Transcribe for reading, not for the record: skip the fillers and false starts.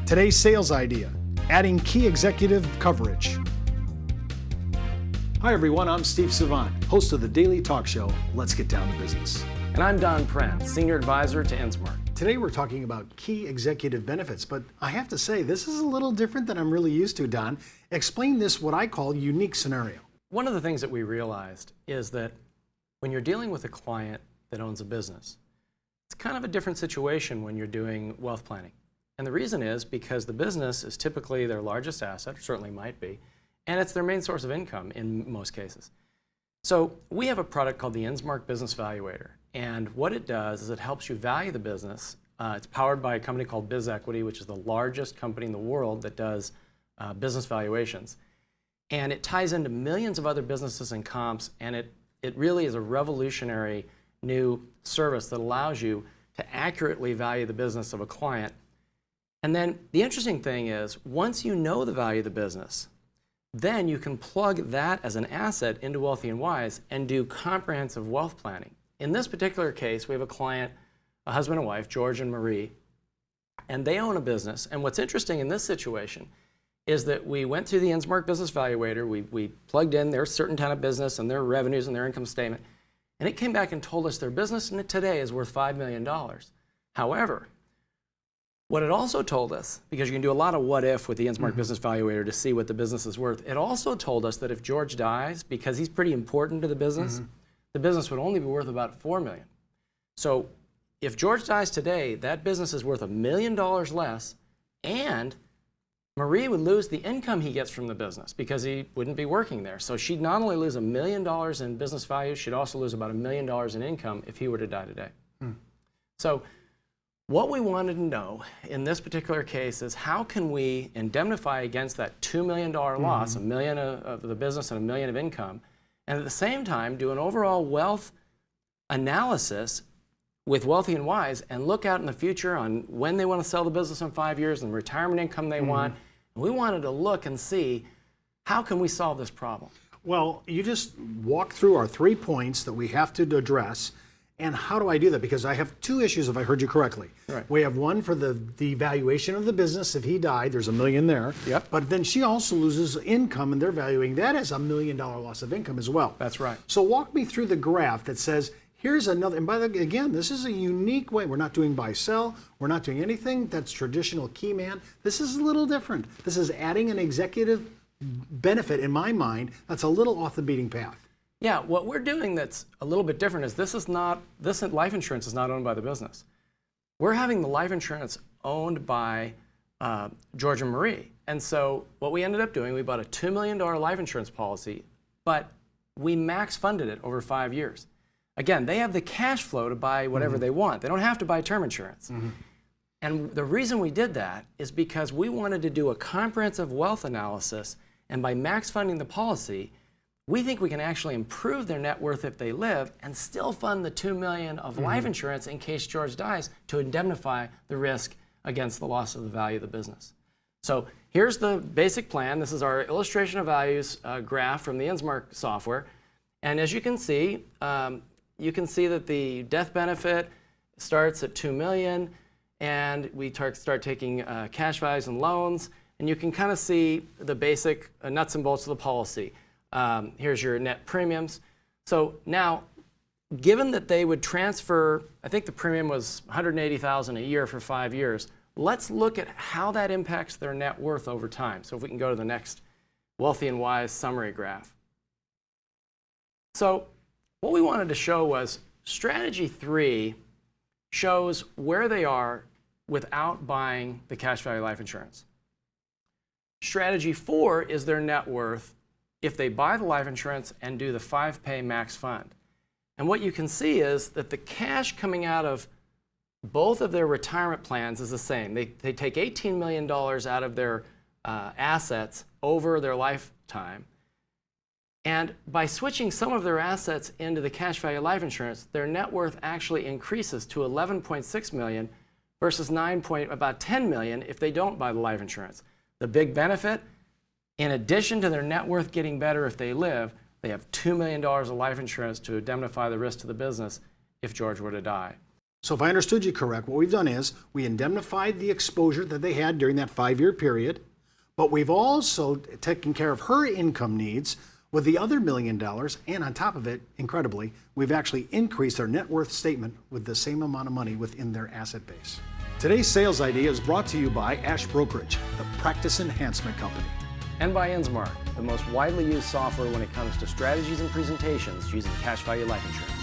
Today's sales idea, adding key executive coverage. Hi everyone, I'm Steve Savant, host of the daily talk show, Let's Get Down to Business. And I'm Don Prenn, Senior Advisor to InsMark. Today we're talking about key executive benefits, but I have to say, this is a little different than I'm really used to, Don. Explain this, what I call unique scenario. One of the things that we realized is that when you're dealing with a client that owns a business, it's kind of a different situation when you're doing wealth planning. And the reason is because the business is typically their largest asset, or certainly might be, and it's their main source of income in most cases. So we have a product called the InsMark Business Valuator. And what it does is it helps you value the business. It's powered by a company called BizEquity, which is the largest company in the world that does business valuations. And it ties into millions of other businesses and comps, and it really is a revolutionary new service that allows you to accurately value the business of a client. And then the interesting thing is, once you know the value of the business, then you can plug that as an asset into Wealthy and Wise and do comprehensive wealth planning. In this particular case, we have a client, a husband and wife, George and Marie, and they own a business. And what's interesting in this situation is that we went through the InsMark Business Valuator, we plugged in their certain kind of business and their revenues and their income statement, and it came back and told us their business today is worth $5 million. However, what it also told us, because you can do a lot of what if with the InsMark Business Valuator to see what the business is worth, it also told us that if George dies, because he's pretty important to the business would only be worth about $4 million. So if George dies today, that business is worth $1 million less, and Marie would lose the income he gets from the business because he wouldn't be working there. So she'd not only lose $1 million in business value, she'd also lose about $1 million in income if he were to die today. So what we wanted to know in this particular case is how can we indemnify against that $2 million loss, $1 million of the business and $1 million of income, and at the same time do an overall wealth analysis with Wealthy and Wise and look out in the future on when they want to sell the business in 5 years and retirement income they want. And we wanted to look and see how can we solve this problem. Well, you just walked through our 3 points that we have to address. And how do I do that? Because I have 2 issues, if I heard you correctly. Right. We have one for the valuation of the business. If he died, there's $1 million there. Yep. But then she also loses income, and they're valuing that as $1 million loss of income as well. That's right. So walk me through the graph that says, here's another, and by the way, again, this is a unique way. We're not doing buy-sell. We're not doing anything that's traditional key man. This is a little different. This is adding an executive benefit, in my mind, that's a little off the beaten path. Yeah, what we're doing that's a little bit different is this life insurance is not owned by the business. We're having the life insurance owned by George and Marie. And so what we ended up doing, we bought a $2 million life insurance policy, but we max funded it over 5 years. Again, they have the cash flow to buy whatever they want. They don't have to buy term insurance. And the reason we did that is because we wanted to do a comprehensive wealth analysis, and by max funding the policy, we think we can actually improve their net worth if they live and still fund the $2 million of life insurance in case George dies to indemnify the risk against the loss of the value of the business. So here's the basic plan. This is our illustration of values graph from the InsMark software. And as you can see that the death benefit starts at $2 million, and we start taking cash values and loans, and you can kind of see the basic nuts and bolts of the policy. Here's your net premiums. So now, given that they would transfer, I think the premium was $180,000 a year for 5 years, let's look at how that impacts their net worth over time. So if we can go to the next Wealthy and Wise summary graph. So what we wanted to show was strategy 3 shows where they are without buying the cash value life insurance. Strategy 4 is their net worth if they buy the life insurance and do the 5-pay max fund. And what you can see is that the cash coming out of both of their retirement plans is the same. They take $18 million out of their assets over their lifetime. And by switching some of their assets into the cash value life insurance, their net worth actually increases to $11.6 million versus about $10 million if they don't buy the life insurance. The big benefit, in addition to their net worth getting better if they live, they have $2 million of life insurance to indemnify the risk to the business if George were to die. So if I understood you correct, what we've done is we indemnified the exposure that they had during that 5-year period, but we've also taken care of her income needs with the other $1 million, and on top of it, incredibly, we've actually increased their net worth statement with the same amount of money within their asset base. Today's sales idea is brought to you by Ash Brokerage, the practice enhancement company. And by InsMark, the most widely used software when it comes to strategies and presentations using cash value life insurance.